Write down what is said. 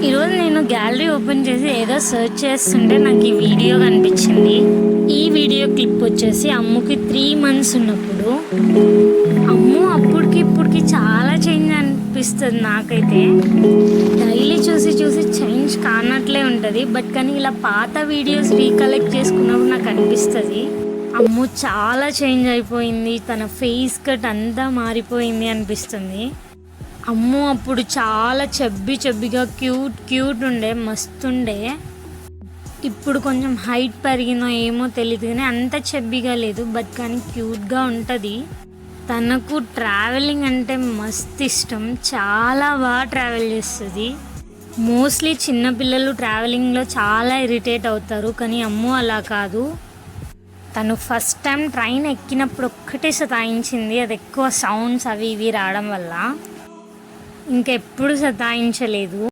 ఈరోజు నేను gallery open చేసి ఏదో సెర్చ్ చేస్తుంటే నాకు ఈ వీడియో కనిపించింది. ఈ వీడియో క్లిప్ వచ్చేసి అమ్ముకి 3 months ఉన్నప్పుడు. అమ్ము అప్పటికి ఇప్పటికి చాలా చేంజ్ అనిపిస్తుంది నాకైతే. డైలీ చూసి చూసి చేంజ్ కానట్లే ఉంటుంది. బట్ కానీ ఇలా పాత వీడియోస్ రీకలెక్ట్ చేసుకున్నప్పుడు నాకు అనిపిస్తుంది అమ్ము చాలా చేంజ్ అయిపోయింది, తన ఫేస్ కట్ అంతా మారిపోయింది అనిపిస్తుంది. అమ్ము అప్పుడు చాలా చెబ్బిగా క్యూట్ ఉండే, మస్తుండే. ఇప్పుడు కొంచెం హైట్ పెరిగినో ఏమో తెలియదు కానీ అంత చెబ్బిగా లేదు, బట్ కానీ క్యూట్గా ఉంటుంది. తనకు ట్రావెలింగ్ అంటే మస్తు ఇష్టం, చాలా బాగా ట్రావెల్ చేస్తుంది. మోస్ట్లీ చిన్నపిల్లలు ట్రావెలింగ్లో చాలా ఇరిటేట్ అవుతారు, కానీ అమ్ము అలా కాదు. తను ఫస్ట్ టైం ట్రైన్ ఎక్కినప్పుడు ఒక్కటే సతాయించింది, అది ఎక్కువ సౌండ్స్ అవి ఇవి రావడం వల్ల. ఇంకెప్పుడు సతాయించలేదు.